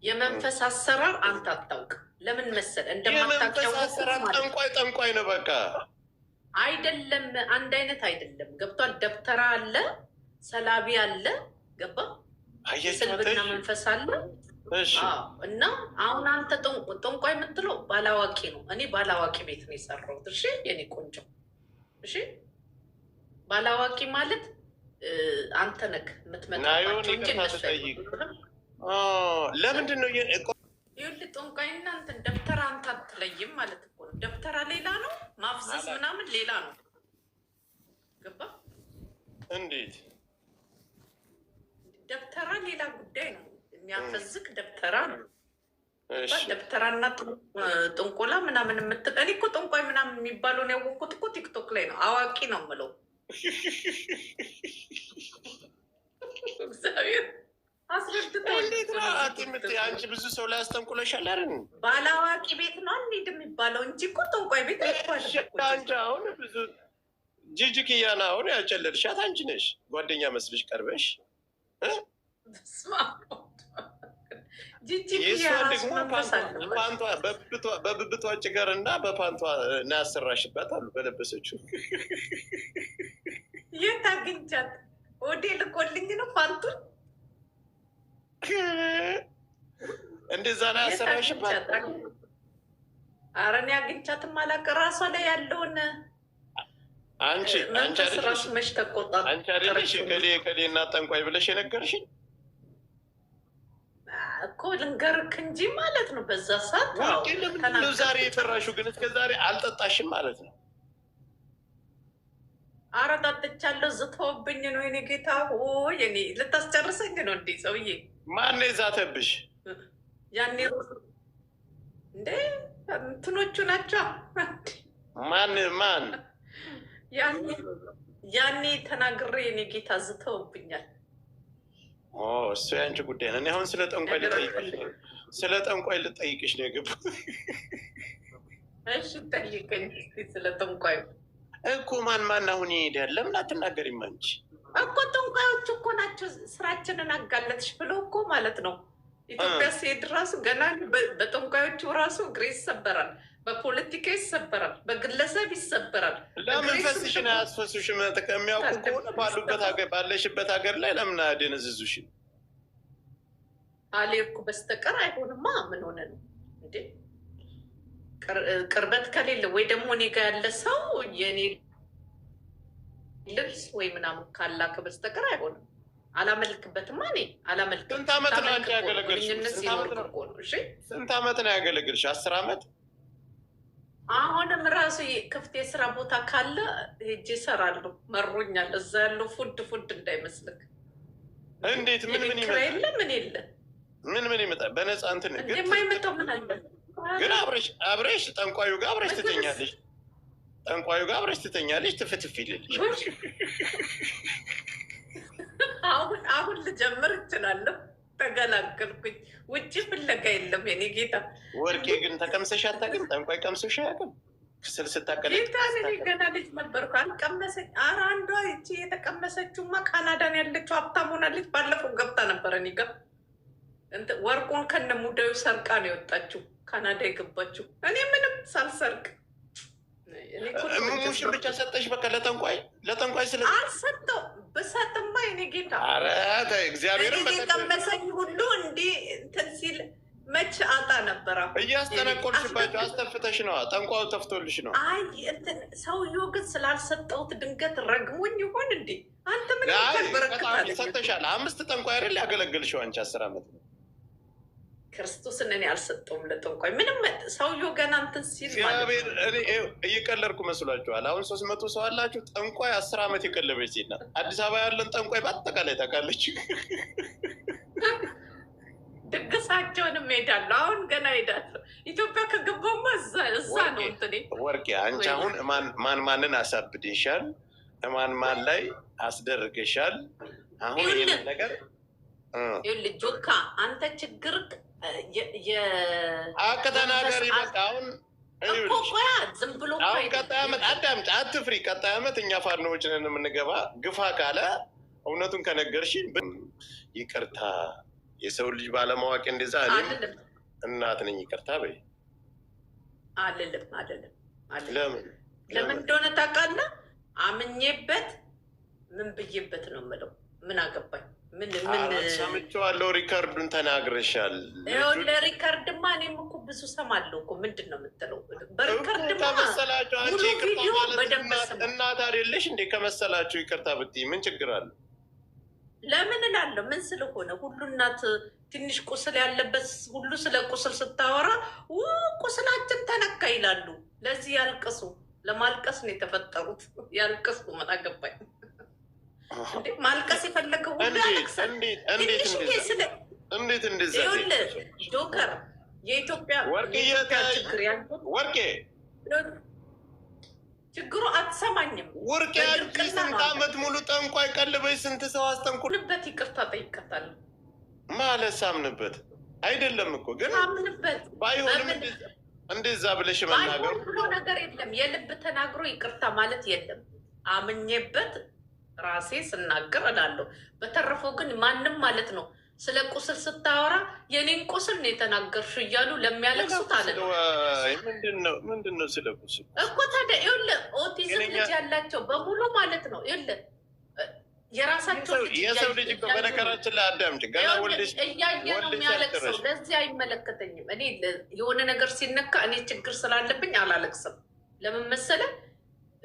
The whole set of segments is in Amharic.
የመንፈስ አሰራር አንተ አታውቅ። ለምን መሰል እንደማታውቀው ጠንቋይ ነው በቃ አይደለም። አንድ አይነት አይደለም። ገብቷል። ደብተራ አለ፣ ሰላቢ አለ። ገባ? ስልብና መንፈስ አለ። እና አሁን አንተ ጠንቋይ የምትለው ባላዋቂ ነው። እኔ ባላዋቂ ቤት ነው የሰራሁት። እሺ የኔ ቆንጆ፣ እሺ ባላዋቂ ማለት አንተ ነህ የምትመጣባቸው እንጂ እነሱ ለምንድን ነው ይኸውልህ፣ ጠንቋይ እና እንትን ደብተራ አንተ አትለይም ማለት እኮ ነው። ደብተራ ሌላ ነው፣ ማፍዘዝ ምናምን ሌላ ነው። ገባ? እንዴት ደብተራ ሌላ ጉዳይ ነው። የሚያፈዝግ ደብተራ ነው። ደብተራና ጥንቆላ ምናምን የምትል እኔ እኮ ጠንቋይ ምናምን የሚባለውን ያወቅኩት እኮ ቲክቶክ ላይ ነው። አዋቂ ነው የምለው እግዚአብሔር አንቺ ብዙ ሰው ላይ አስተንቁለሻል አይደል? ባላዋቂ ቤት ነው እንሂድ የሚባለው እንጂ እኮ ጠንቋይ ቤት አንቺ አሁን ብዙ ጂጂክያና አሁን ያጨለልሻት አንቺ ነሽ። ጓደኛ መስልሽ ቀርበሽ የእሷ ደግሞ በብብቷ ጭገር እና በፓንቷ እና ያሰራሽባት አሉ በለበሰችው። የት አግኝቻት? ወዴ ልኮልኝ ነው ፓንቱን እንደዛ ነው ያሰራሽባት። ኧረ እኔ አግኝቻትም አላውቅም። ራሷ ላይ ያለውን አንቺ ራሱ መች ተቆጣ። አንቺ አይደለሽ ከሌ እና ጠንቋይ ብለሽ የነገርሽኝ እኮ ልንገርክ እንጂ ማለት ነው። በዛ ሰዓት ለምንድነው ዛሬ የፈራሹ? ግን እስከ ዛሬ አልጠጣሽም ማለት ነው? ኧረ ጠጥቻለሁ። ዝተውብኝ ነው የኔ ጌታ። የኔ ልታስጨርሰኝ ነው እንዴ ሰውዬ? ማን የዛተብሽ? ያኔ እንዴ እንትኖቹ ናቸው። ማን ያኔ ተናግሬ የኔ ጌታ ዝተውብኛል። እሱ የአንቺ ጉዳይ ነው። እኔ አሁን ስለ ጠንቋይ ልጠይቅሽ ነው የገባሁት። እሺ ጠይቀኝ ስለ ጠንቋይ እኮ። ማን አሁን ይሄዳል? ለምን አትናገሪም አንቺ? እኮ ጠንቋዮች እኮ ናቸው ስራችንን አጋለጥሽ ብሎ እኮ ማለት ነው። ኢትዮጵያ ሲሄድ ራሱ ገና በጠንቋዮቹ ራሱ እግሬ ይሰበራል፣ በፖለቲካ ይሰበራል፣ በግለሰብ ይሰበራል። ለምን ፈስሽን አያስፈሱሽም? የሚያውቁ ከሆነ ባለሽበት ሀገር ላይ ለምን አያደነዝዙሽም? አልሄድኩ በስተቀር አይሆንማ። ምን ሆነ ነው እንዴ? ቅርበት ከሌለ ወይ ደግሞ እኔ ጋ ያለ ሰው የኔ ልብስ ወይ ምናምን ካላከ በስተቀር አይሆንም። አላመልክበትማ። እኔ አላመልክም። ስንት ዓመት ነው አንቺ ያገለገልሽ? ስንት ዓመት ነው ያገለገልሽ? 10 ዓመት። አሁንም ራሱ ክፍት የስራ ቦታ ካለ ሄጄ እሰራለሁ። መሮኛል። እዛ ያለው ፉድ እንዳይመስልክ። እንዴት? ምን ይመጣ የለ ምን የለ ምን ይመጣ? በነፃ እንትን ግን የማይመጣው ምን አለ? ግን አብረሽ ጠንቋዩ ጋር አብረሽ ትተኛለሽ። ጠንቋዩ ጋር አብረሽ ትተኛለሽ። ትፍትፍ ይልልሽ። አሁን ልጀምር እችላለሁ። ተገላገልኩኝ። ውጭ ፍለጋ የለም የኔ ጌታ። ወርቄ ግን ተቀምሰሽ አታውቅም? ጠንቋይ ቀምሶሽ አያውቅም? ክስል ስታቀለ ገና ልጅ ነበርኩ አልቀመሰኝ። ኧረ አንዷ ይቺ የተቀመሰችውማ ካናዳን ያለችው ሀብታም ሆናለች። ባለፈው ገብታ ነበረ እኔ ጋር ወርቁን ከነ ሙዳዩ ሰርቃ ነው የወጣችው። ካናዳ የገባችው እኔ ምንም ሳልሰርቅ ሙሽን ብቻ ሰጠሽ። በቃ ለጠንቋይ ስለ አልሰጠው በሰጥማ የኔ ጌታ። ኧረ እግዚአብሔርን ቀመሰኝ ሁሉ እንዲህ እንትን ሲል መች አጣ ነበረ። እያስጠነቆልሽባቸው አስተፍተሽ ነዋ። ጠንቋዩ ተፍቶልሽ ነው። አይ እንትን ሰውዬው ግን ስላልሰጠሁት ድንገት ረግሞኝ ይሆን እንዴ? አንተ ምን በረከታል ሰጠሻል? 5 ጠንቋይ አይደል ያገለግልሽው አንቺ 10 ዓመት ነው። ክርስቶስን እኔ አልሰጠውም ለጠንቋይ ምንም። ሰውዬው ገና እንትን ሲል እየቀለድኩ መስሏችኋል? አሁን 300 ሰው አላችሁ። ጠንቋይ 10 ዓመት የቀለበች ሴት ናት። አዲስ አበባ ያለን ጠንቋይ በአጠቃላይ ታውቃለች። ድግሳቸውንም ሄዳለሁ። አሁን ገና ሄዳለሁ። ኢትዮጵያ ከገባማ እዛ ነው እንትኔ። ወርቄ አንቺ አሁን ማንን አሳብደሻል? ማን ላይ አስደርገሻል? አሁን ይህንን ነገር ጆካ አንተ ችግር ከተናገሪ በቃ አሁን ዝም ብሎ አሁን ቀጣይ ዓመት አዳምጪ፣ አትፍሪ። ቀጣይ ዓመት እኛ ፋኖዎች ነን የምንገባ። ግፋ ካለ እውነቱን ከነገርሽኝ ይቅርታ የሰው ልጅ ባለማወቅ እንደዛ እናት ነኝ ይቅርታ በይ አይደለም። ለምን እንደሆነ ታውቃለህ? አምኜበት ምን ብዬበት ነው የምለው። ምን አገባኝ? ምን ሰምቼዋለሁ። ሪከርዱን ተናግረሻል። ለሪከርድማ እኔም እኮ ብዙ ሰማለሁ እኮ። ምንድን ነው የምትለው? በሪከርድማ ከመሰላችሁ አንቺ ይቅርታ ማለት እናት አይደለሽ እንዴ? ከመሰላችሁ ይቅርታ ብትይ ምን ችግር አለ? ለምን እላለሁ? ምን ስለሆነ ሁሉ እናት ትንሽ ቁስል ያለበት ሁሉ ስለ ቁስል ስታወራ ቁስላችን ተነካ ይላሉ። ለዚህ ያልቅሱ። ለማልቀስ ነው የተፈጠሩት። ያልቅሱ። ምን አገባኝ? ማልቀስ የፈለገው ሁሉ ያለቅሳል። እንዴት እንደዛ ጆከር የኢትዮጵያ ችግር ያልኩት ወርቄ ችግሩ አትሰማኝም። ወርቄ አንቺ ስንት ዓመት ሙሉ ጠንቋይ ቀልበሽ ስንት ሰው አስጠንቁልበት ይቅርታ ጠይቀታለሁ ማለት ሳምንበት አይደለም እኮ ግን ሳምንበት ባይሆንም እንደዛ ብለሽ መናገር ብሎ ነገር የለም። የልብ ተናግሮ ይቅርታ ማለት የለም። አምኜበት ራሴ ስናገር እላለሁ። በተረፈው ግን ማንም ማለት ነው ስለ ቁስል ስታወራ የኔን ቁስል ነው የተናገርሽው እያሉ ለሚያለቅሱት አለ ነው። ምንድን ነው ስለ ቁስል እኮ ታዲያ ይኸውልህ፣ ኦቲዝም ልጅ ያላቸው በሙሉ ማለት ነው ይኸውልህ የራሳቸው የሰው ልጅ እኮ በነገራችን ላይ አዳምጪ፣ ገና ወልደሽ እያየ ነው የሚያለቅሰው። ለዚህ አይመለከተኝም። እኔ የሆነ ነገር ሲነካ እኔ ችግር ስላለብኝ አላለቅስም። ለምን መሰለህ?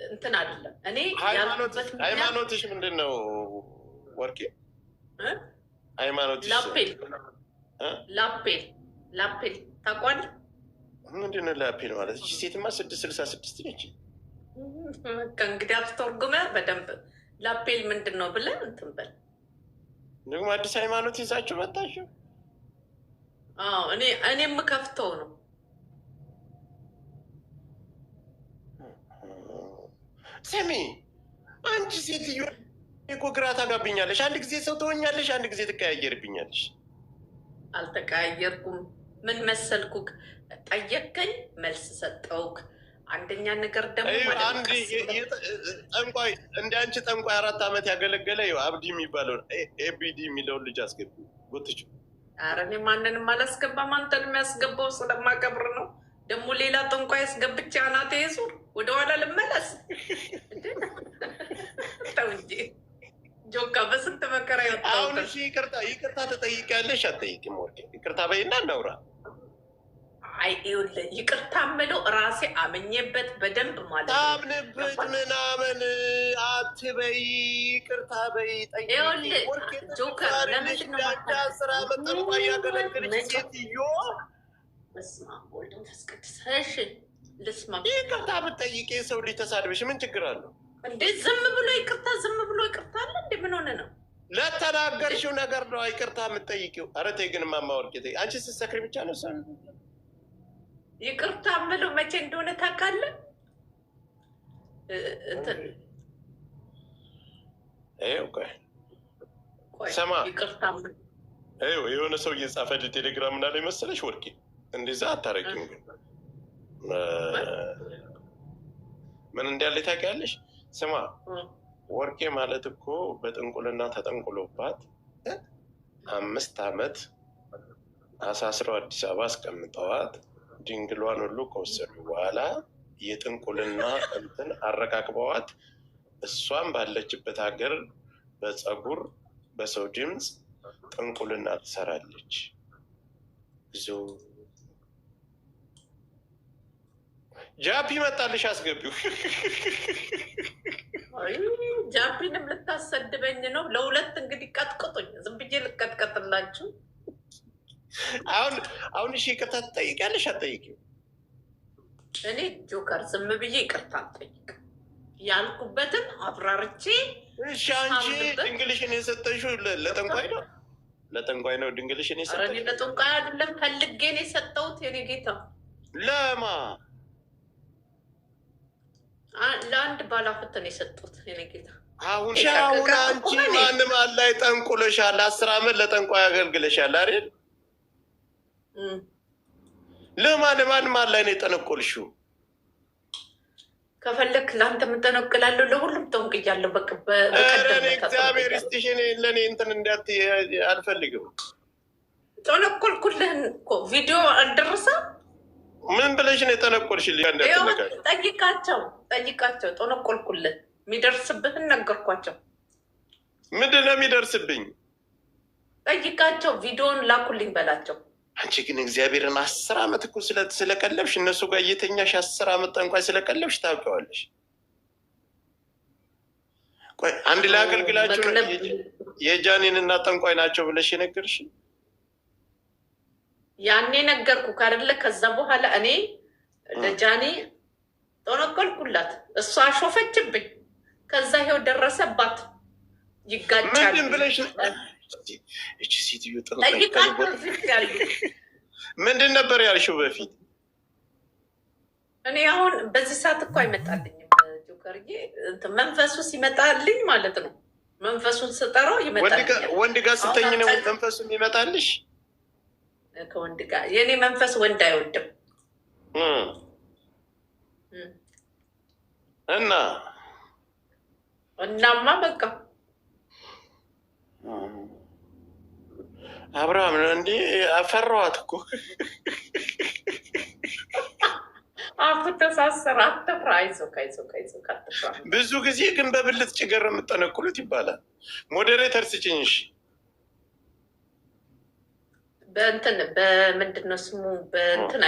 እንትን አይደለም እኔ ያልኩበት ሃይማኖትሽ ምንድን ነው ወርቄ? ሃይማኖትሽ ላፔል ታውቋለህ? ምንድን ነው ላፔል ማለት? እቺ ሴትማ 666 ነች። ከእንግዲህ አስተርጉመህ በደንብ ላፔል ምንድን ነው ብለህ እንትን በል። ደግሞ አዲስ ሃይማኖት ይዛችሁ መጣችሁ። እኔ የምከፍተው ነው። ስሚ አንቺ ሴትዮ እኮ ግራ ታጋብኛለሽ። አንድ ጊዜ ሰው ትሆኛለሽ፣ አንድ ጊዜ ትቀያየርብኛለሽ። አልተቀያየርኩም። ምን መሰልኩክ? ጠየቀኝ፣ መልስ ሰጠውክ። አንደኛ ነገር ደግሞ ጠንቋይ እንደ አንቺ ጠንቋይ 4 ዓመት ያገለገለ አብዲ የሚባለውን ኤቢዲ የሚለውን ልጅ አስገቢ ጎትች። ኧረ እኔ ማንንም አላስገባም። አንተን የሚያስገባው ስለማከብር ነው። ደግሞ ሌላ ጠንቋይ አስገብቼ አናቴ ዙር ወደኋላ ልመለስ? ተው እንጂ ጆካ፣ በስንት መከራ ይወጣ። አሁን እሺ ይቅርታ ትጠይቂያለሽ አትጠይቂም? ወርቄ ይቅርታ በይና እናውራ። አይ ይኸውልህ፣ ይቅርታ የምለው ራሴ አምኜበት በደንብ ማለት ነው። ታምንበት ምናምን አትበይ፣ ይቅርታ በይ። ይኸውልህ ጆከር፣ ለምንድን ነው ስራ በጠንቋይ ያገለግልሽ ሴትዮ? በስመ አብ ወወልድ ወመንፈስ ቅዱስ። እሺ ልስማ። ይቅርታ ብትጠይቂ የሰው ልጅ ተሳድበሽ ምን ችግር አለው እንዴ? ዝም ብሎ ይቅርታ አለ እንዴ? ምን ሆነ ነው? ለተናገርሽው ነገር ነው ይቅርታ የምትጠይቂው። ኧረ ተይ ግን እማማ ወርቄ ተይ። አንቺ ስትሰክሪ ብቻ ነው ይቅርታ የምለው። መቼ እንደሆነ ታውቃለህ? ሰማ ይቅርታ የሆነ ሰው እየጻፈልኝ ቴሌግራም እና ላይ መሰለሽ ወርቄ፣ እንደዛ አታረጊም። ግን ምን እንዳለ ታውቂያለሽ? ስማ ወርቄ ማለት እኮ በጥንቁልና ተጠንቁሎባት 5 ዓመት አሳስረው አዲስ አበባ አስቀምጠዋት ድንግሏን ሁሉ ከወሰዱ በኋላ የጥንቁልና እንትን አረቃቅበዋት እሷም ባለችበት ሀገር በፀጉር በሰው ድምፅ ጥንቁልና ትሰራለች። ብዙ ጃፒ መጣልሽ፣ አስገቢው። ጃፒንም ልታሰድበኝ ነው? ለሁለት እንግዲህ ቀጥቅጡኝ። ዝም ብዬ ልቀጥቀጥላችሁ። አሁን እሺ ይቅርታ ትጠይቂያለሽ አትጠይቂም? እኔ ጆከር ዝም ብዬ ይቅርታ አልጠይቅም። ያልኩበትን አብራርቼ። እሺ አንቺ ድንግልሽን የሰጠሽው ለጠንቋይ ነው? ለጠንቋይ ነው ድንግልሽን የሰጠሽው? ኧረ ለጠንቋይ አይደለም፣ ፈልጌ ነው የሰጠሁት። የኔ ጌታ ለማ ለአንድ ባላፍት ነው የሰጡት። የኔ ጌታ አሁን አንቺ ማንም አላይ ጠንቁለሻል። 10 ዓመት ለጠንቋይ አገልግለሻል አይደል? ለማንም አላይ ነው የጠነቆልሽው። ከፈለክ ለአንተ የምጠነቅላለሁ፣ ለሁሉም ጠንቅያለሁ። እግዚአብሔር ይስጥሽ። ለእኔ እንትን እንዳት አልፈልግም። ጠነቆልኩልህን እኮ ቪዲዮ አልደረሰ። ምን ብለሽ ነው የጠነቆልሽልኝ? ጠይቃቸው። ጠነቆልኩልህ። የሚደርስብህን ነገርኳቸው። ምንድን ነው የሚደርስብኝ? ጠይቃቸው። ቪዲዮን ላኩልኝ በላቸው። አንቺ ግን እግዚአብሔርን 10 ዓመት እኮ ስለቀለብሽ እነሱ ጋር እየተኛሽ 10 ዓመት ጠንቋይ ስለቀለብሽ ታውቂዋለሽ። ቆይ አንድ ላይ አገልግላችሁ የጃኔን እና ጠንቋይ ናቸው ብለሽ የነገርሽ? ያኔ ነገርኩ ካደለ። ከዛ በኋላ እኔ ለጃኔ ጠነቆልኩላት፣ እሷ አሾፈችብኝ። ከዛ ይኸው ደረሰባት። ይጋጫል። ምንድን ብለሽ እቺ ሴትዮ ምንድን ነበር ያልሽው በፊት? እኔ አሁን በዚህ ሰዓት እኮ አይመጣልኝም ጆከርዬ። መንፈሱ ሲመጣልኝ ማለት ነው። መንፈሱን ስጠራው ይመጣልኛል። ወንድ ጋር ስተኝ ነው መንፈሱ የሚመጣልሽ? ከወንድ ጋር የእኔ መንፈስ ወንድ አይወድም። እናማ በቃ አብርሃም ነው እንዲ አፈራዋት እኮ አፉ ተሳሰረ። አትፍራ፣ አይዞህ አትፍራ። ብዙ ጊዜ ግን በብልት ጭገር የምጠነቁሉት ይባላል። ሞዴሬተር ስጭኝሽ። በእንትን በምንድን ነው ስሙ? በእንትን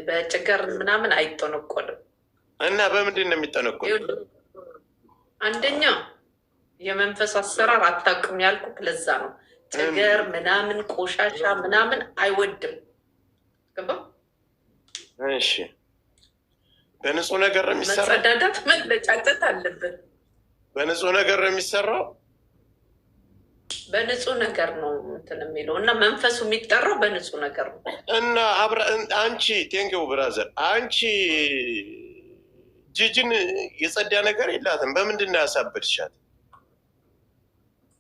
በጭገር ምናምን አይጠነቆልም። እና በምንድን ነው የሚጠነቆል? አንደኛ የመንፈስ አሰራር አታውቅም ያልኩህ ለዛ ነው። ጭገር ምናምን ቆሻሻ ምናምን አይወድም። ገባ? እሺ፣ በንጹህ ነገር ነው የሚሰራው። መጸዳዳት መለጫጨት አለብን። በንጹህ ነገር ነው የሚሰራው። በንጹህ ነገር ነው እንትን የሚለው እና መንፈሱ የሚጠራው በንጹህ ነገር ነው። እና አንቺ ቴንኪው ብራዘር፣ አንቺ ጂጂን የጸዳ ነገር የላትም። በምንድን ነው ያሳበድሻት?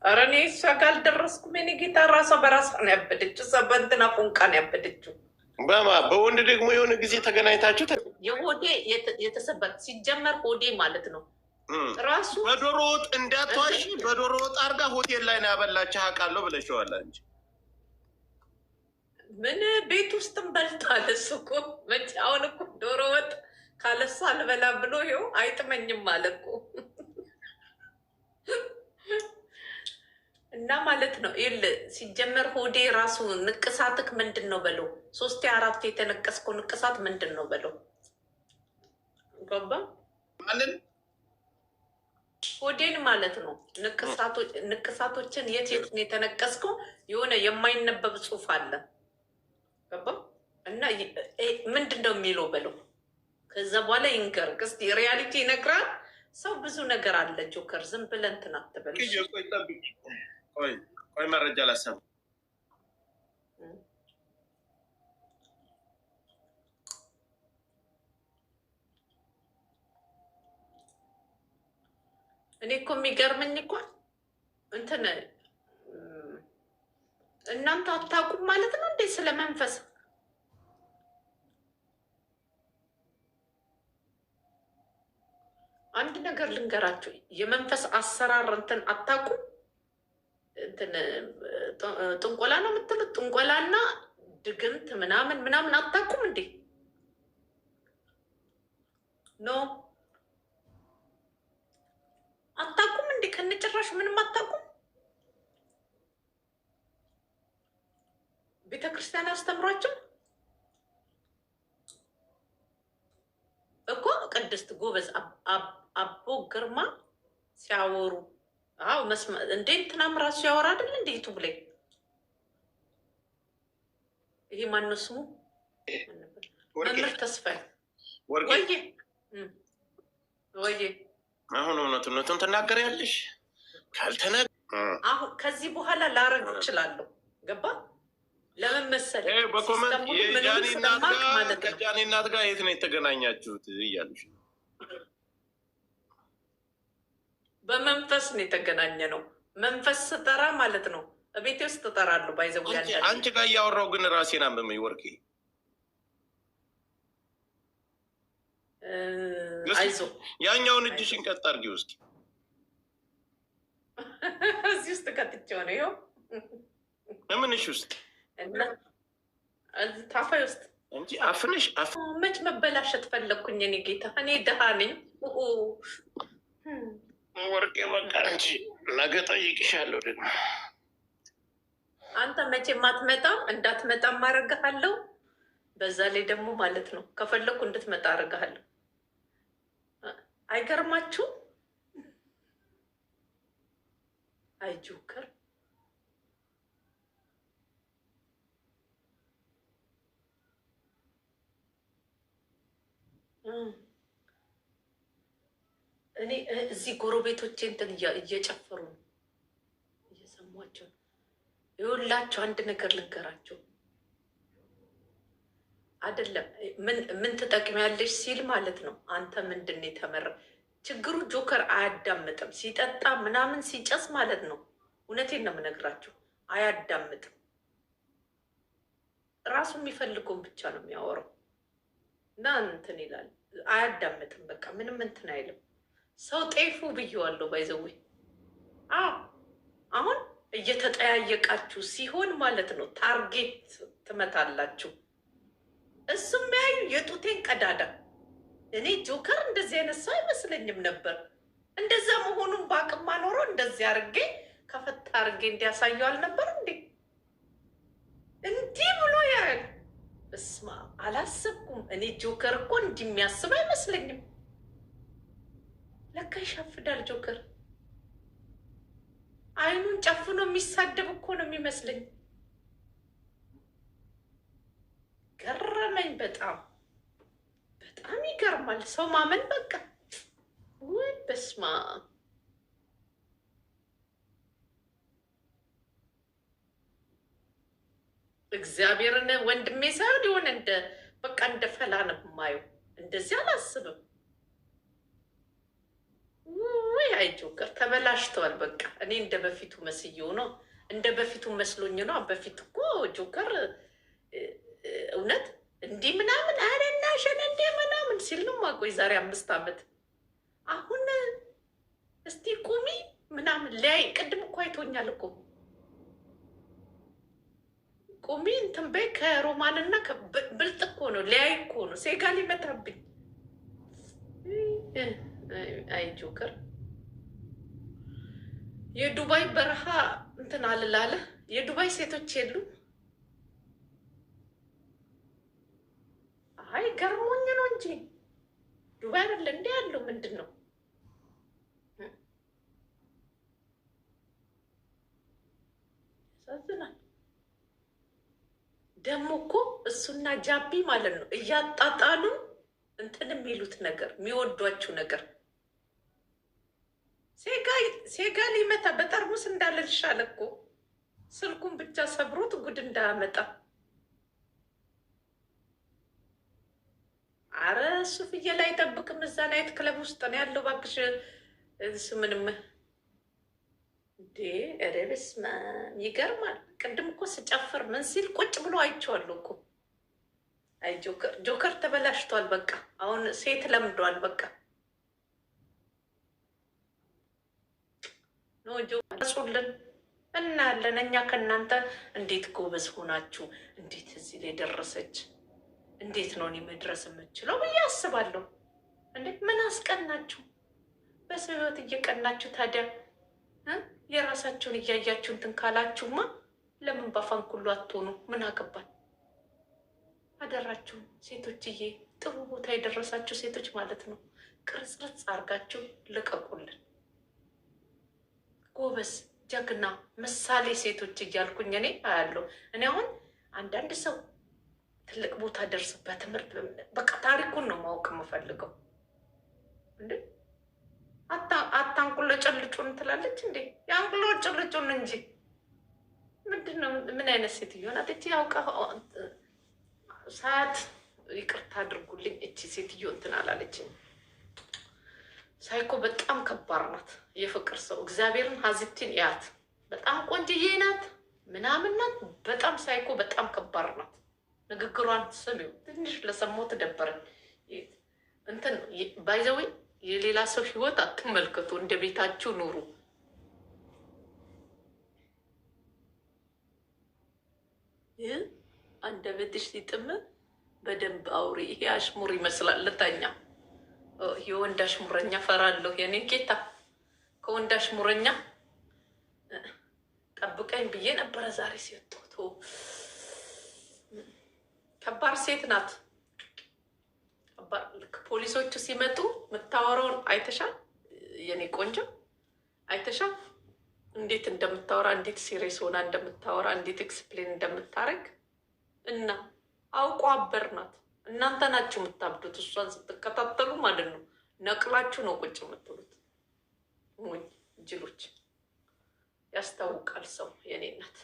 ኧረ እኔ እሷ ጋር አልደረስኩም። የእኔ ጌታ ራሷ በራሷ ነው ያበደችው። እሷ በእንትና ፎንቃ ነው ያበደችው። በወንድ ደግሞ የሆነ ጊዜ ተገናኝታችሁ የሆዴ የተሰበት ሲጀመር ሆዴ ማለት ነው ራሱ በዶሮ ወጥ እንዳትዋሽ፣ በዶሮ ወጥ አድርጋ ሆቴል ላይ ነው ያበላችህ አውቃለሁ ብለሽዋል እንጂ ምን ቤት ውስጥም በልቷል። እሱ እኮ መቼ አሁን እኮ ዶሮ ወጥ ካለሱ አልበላ ብሎ ይኸው አይጥመኝም አለ እኮ እና ማለት ነው። ይኸውልህ ሲጀመር ሆዴ ራሱ ንቅሳትክ ምንድን ነው በለው። 3 4 የተነቀስከው ንቅሳት ምንድን ነው በለው። ገባ ማለት ሆዴን ማለት ነው። ንቅሳቶችን የት ነው የተነቀስከው? የሆነ የማይነበብ ጽሑፍ አለ። ገባ እና ምንድን ነው የሚለው በለው። ከዛ በኋላ ይንገርክ እስኪ ሪያሊቲ ይነግራል። ሰው ብዙ ነገር አለ ጆከር፣ ዝም ብለህ እንትን አትበል። ቆይ መረጃ ላሰማ። እኔ እኮ የሚገርመኝ እኮ እንትን እናንተ አታውቁም ማለት ነው እንዴ ስለ መንፈስ? አንድ ነገር ልንገራችሁ፣ የመንፈስ አሰራር እንትን አታውቁም። እንትን ጥንቆላ ነው የምትሉት፣ ጥንቆላና ድግምት ምናምን አታውቁም እንዴ? ኖ አታውቁም እንዴ? ከነጭራሹ ምንም አታውቁም። ቤተክርስቲያን አስተምሯቸው እኮ ቅድስት ጎበዝ አቦ ግርማ ሲያወሩ እንዴ እንትናም ራሱ ያወራ አይደል እንደ ዩቱብ ላይ ይሄ ማነው ስሙ? መምህር ተስፋዬ ወይዬ አሁን እውነቱን ትናገሪያለሽ። አሁን ከዚህ በኋላ ላረግ እችላለሁ። ገባ? ለምን መሰለኝ በኮመንት ከጃኒ እናት ጋር የት ነው የተገናኛችሁት እያሉሽ? በመንፈስ ነው የተገናኘ ነው። መንፈስ ስጠራ ማለት ነው ቤቴ ውስጥ እጠራለሁ። ባይዘው አንቺ ጋር እያወራው ግን ራሴን አመመኝ። ወርቄ አይዞህ፣ ያኛውን እጅሽን ቀጥ አድርጊው እስኪ። እዚህ ውስጥ ከትቼው ነው። ይኸው ምንሽ ውስጥ እና እዚህ ታፋይ ውስጥ እንጂ አፍንሽ መች መበላሸት ፈለግኩኝ? እኔ ጌታ እኔ ድሃ ነኝ። ወርቄ በቃ እንጂ ነገ ጠይቅሻለሁ ደግሞ አንተ መቼ ማትመጣም እንዳትመጣም ማረግሃለሁ። በዛ ላይ ደግሞ ማለት ነው ከፈለግኩ እንድትመጣ አረግሃለሁ። አይገርማችሁ? አይ ጆከር እኔ እዚህ ጎረቤቶቼ እንትን እየጨፈሩ ነው እየሰሟቸው ነው። ይኸውላቸው አንድ ነገር ልንገራቸው አይደለም ምን ትጠቅሚያለሽ ሲል ማለት ነው። አንተ ምንድን የተመረ ችግሩ ጆከር አያዳምጥም። ሲጠጣ ምናምን ሲጨስ ማለት ነው። እውነቴን ነው የምነግራቸው፣ አያዳምጥም። ራሱ የሚፈልገውን ብቻ ነው የሚያወራው እና እንትን ይላል። አያዳምጥም። በቃ ምንም እንትን አይልም። ሰው ጤፉ ብየዋለሁ። ባይዘዌ አሁን እየተጠያየቃችሁ ሲሆን ማለት ነው ታርጌት ትመታላችሁ። እሱም ያዩ የጡቴን ቀዳዳ። እኔ ጆከር እንደዚህ አይነት ሰው አይመስለኝም ነበር። እንደዛ መሆኑን በአቅማ ኖሮ እንደዚህ አርጌ ከፈታ አርጌ እንዲያሳየው አልነበር እንዴ? እንዲህ ብሎ ያህል እስማ አላሰብኩም። እኔ ጆከር እኮ እንዲህ የሚያስብ አይመስለኝም። ለካ ይሻፍዳል ጆከር። አይኑን ጨፍኖ የሚሳደብ እኮ ነው የሚመስለኝ። ገረመኝ። በጣም በጣም ይገርማል። ሰው ማመን በቃ ወይ በስማ እግዚአብሔርን ወንድሜ ሳይሆን የሆነ እንደ በቃ እንደ ፈላ ነው የማየው። እንደዚህ አላስብም። ወይ አይ ጆከር ተበላሽተዋል። በቃ እኔ እንደ በፊቱ መስየው ነው እንደ በፊቱ መስሎኝ ነው። በፊት እኮ ጆከር እውነት እንዲህ ምናምን አረናሸን እንዲህ ምናምን ሲል ነው ማቆይ ዛሬ 5 ዓመት። አሁን እስቲ ቁሚ ምናምን ሊያይ ቅድም እኮ አይቶኛል እኮ ቁሚ እንትን በይ ከሮማንና ብልጥ እኮ ነው ሊያይ እኮ ነው። ሴጋ ሊመታብኝ። አይ ጆከር የዱባይ በረሃ እንትን አልላለ። የዱባይ ሴቶች የሉም። አይ ገርሞኝ ነው እንጂ ዱባይ አይደለ እንዴ ያለው? ምንድን ነው ያሳዝናል። ደግሞ እኮ እሱና ጃቢ ማለት ነው እያጣጣሉ እንትን የሚሉት ነገር የሚወዷችው ነገር ሴጋ ሊመታ በጠርሙስ እንዳለልሻለ እኮ ስልኩን ብቻ ሰብሮት ጉድ እንዳያመጣ። አረ እሱ ፍየል አይጠብቅም። እዛ ናይት ክለብ ውስጥ ነው ያለው። እባክሽ እሱ ምንም እንዴ! ኧረ በስመ አብ ይገርማል። ቅድም እኮ ስጨፍር ምን ሲል ቁጭ ብሎ አይቼዋለሁ እኮ። አይ ጆከር ተበላሽቷል። በቃ አሁን ሴት ለምዷል። በቃ ኖ ጆከር እናያለን እኛ ከእናንተ እንዴት ጎበዝ ሆናችሁ እንዴት እዚህ ላይ ደረሰች፣ እንዴት ነው እኔ መድረስ የምችለው ብዬ አስባለሁ። እንዴት ምን አስቀናችሁ? በሰው ህይወት እየቀናችሁ ታዲያ የራሳችሁን እያያችሁ እንትን ካላችሁማ ለምን ባፋን ኩሉ አትሆኑ? ምን አገባል? አደራችሁን ሴቶችዬ፣ ጥሩ ቦታ የደረሳችሁ ሴቶች ማለት ነው ቅርጽርጽ አርጋችሁ ልቀቁልን። ጎበዝ ጀግና ምሳሌ ሴቶች እያልኩኝ እኔ አያለሁ። እኔ አሁን አንዳንድ ሰው ትልቅ ቦታ ደርስ በትምህርት በቃ ታሪኩን ነው ማወቅ የምፈልገው። እንዴ አታንቁሎ ጨልጩን ትላለች እንዴ? የአንቁሎ ጨልጩን እንጂ ምንድን ነው? ምን አይነት ሴትዮ ናት እቺ? ያውቃ ሰዓት ይቅርታ አድርጉልኝ፣ እቺ ሴትዮ እንትን አላለችኝ። ሳይኮ በጣም ከባድ ናት። የፍቅር ሰው እግዚአብሔርን ሀዚቲን ያት በጣም ቆንጅዬ ናት ምናምን ናት። በጣም ሳይኮ በጣም ከባድ ናት። ንግግሯን ስሚው። ትንሽ ለሰማው ተደበረን። እንትን ባይዘዌ የሌላ ሰው ህይወት አትመልከቱ፣ እንደ ቤታችሁ ኑሩ። አንደበትሽ ሲጥም በደንብ አውሪ። ይሄ አሽሙር ይመስላል። ልተኛ የወንድ አሽሙረኛ ፈራለሁ። የኔ ጌታ ከወንድ አሽሙረኛ ጠብቀኝ ብዬ ነበረ ዛሬ ሲወጥቶ። ከባድ ሴት ናት። ፖሊሶቹ ሲመጡ የምታወራውን አይተሻል? የኔ ቆንጆ አይተሻል? እንዴት እንደምታወራ፣ እንዴት ሲሪየስ ሆና እንደምታወራ፣ እንዴት ኤክስፕሌን እንደምታረግ እና አውቋ አበር ናት። እናንተ ናችሁ የምታብዱት እሷን ስትከታተሉ ማለት ነው። ነቅላችሁ ነው ቁጭ የምትሉት ጅሎች። ያስታውቃል ሰው። የኔ ናት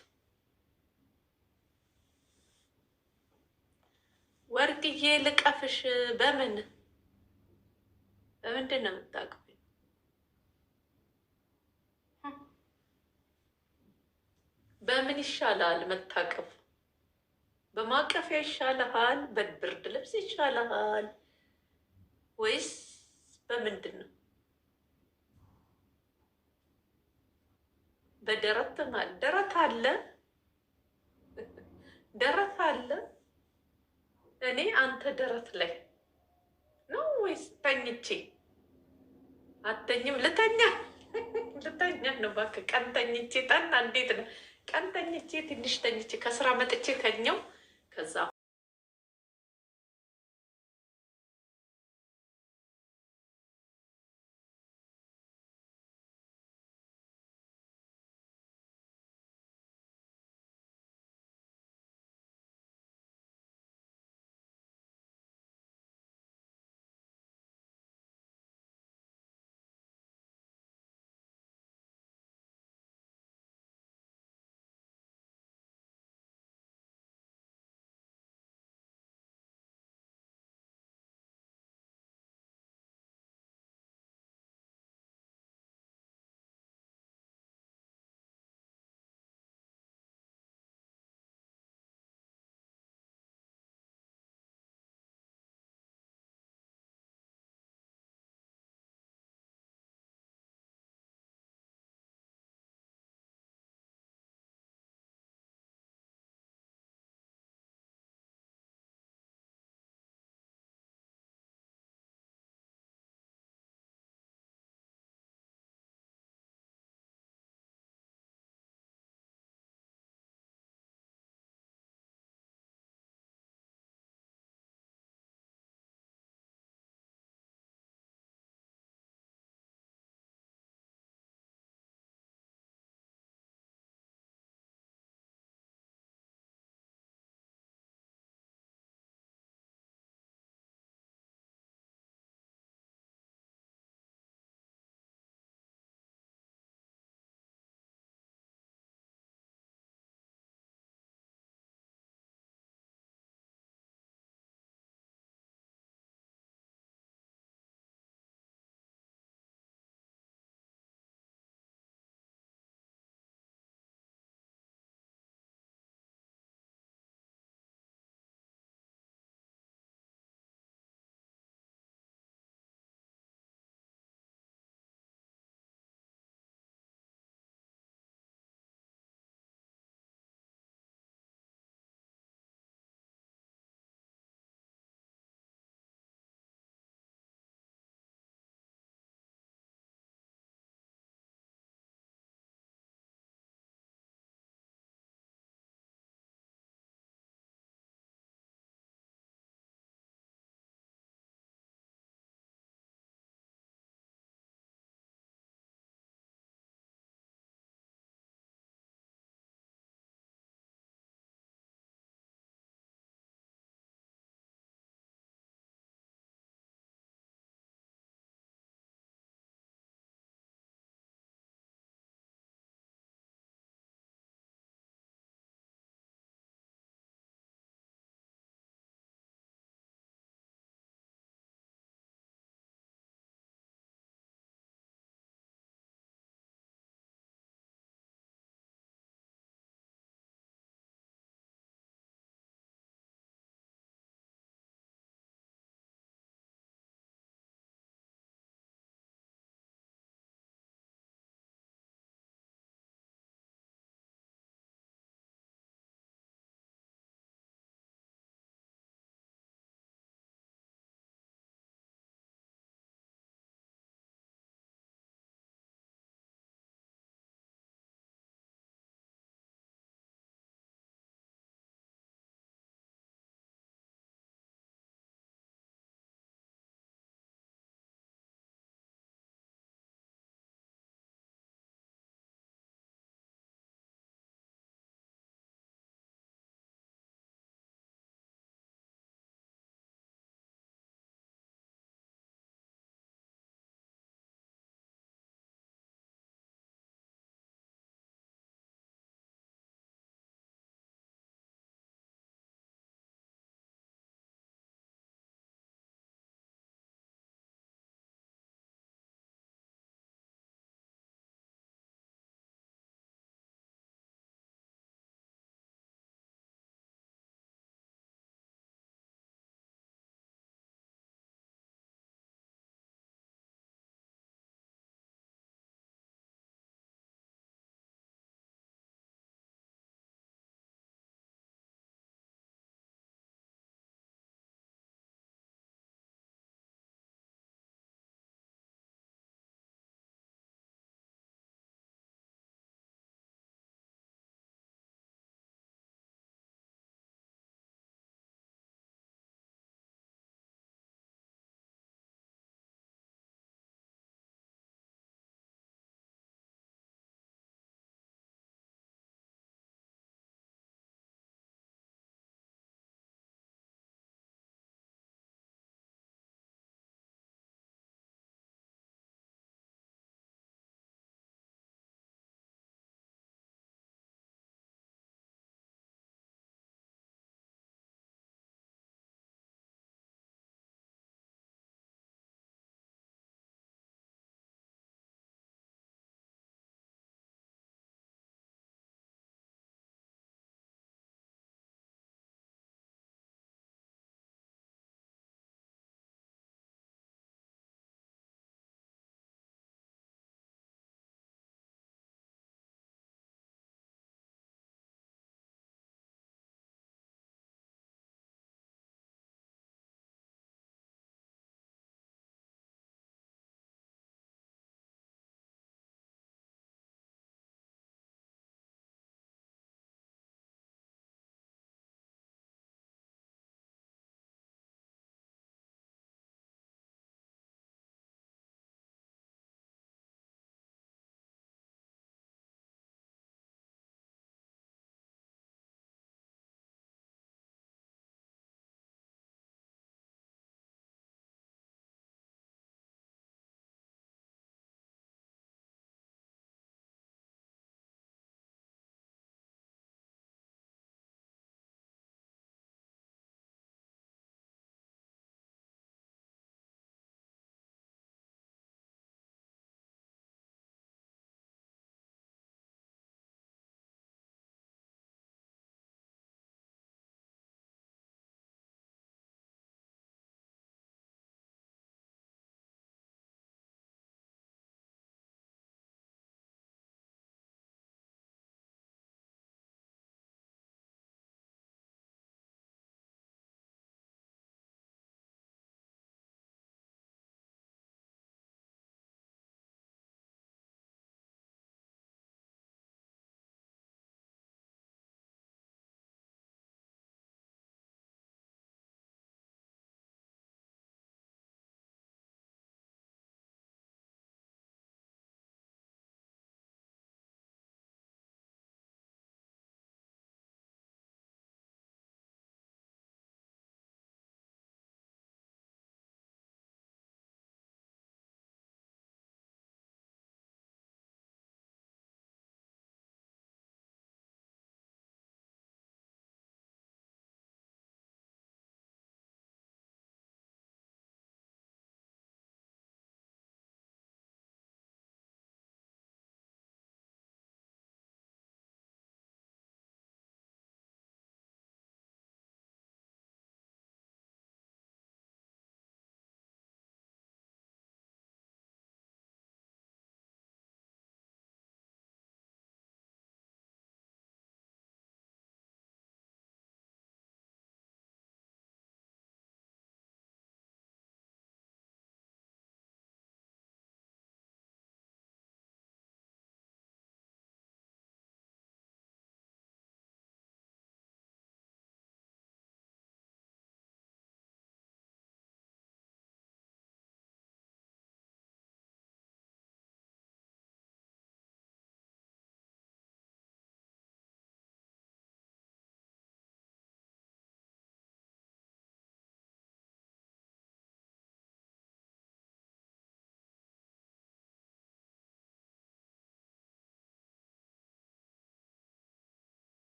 ወርቅዬ። ልቀፍሽ በምንድን ነው የምታውቀው? በምን ይሻላል መታቀፍ? በማቀፊያ ይሻልሃል? በብርድ ልብስ ይሻልሃል? ወይስ በምንድን ነው? በደረት ማለት ደረት አለ፣ ደረት አለ። እኔ አንተ ደረት ላይ ነው ወይስ ተኝቼ? አተኝም ልተኛ ልተኛ ነው እባክህ። ቀን ተኝቼ ጠና እንዴት ነው? ቀን ተኝቼ ትንሽ ተኝቼ ከስራ መጥቼ ተኛው ከዛ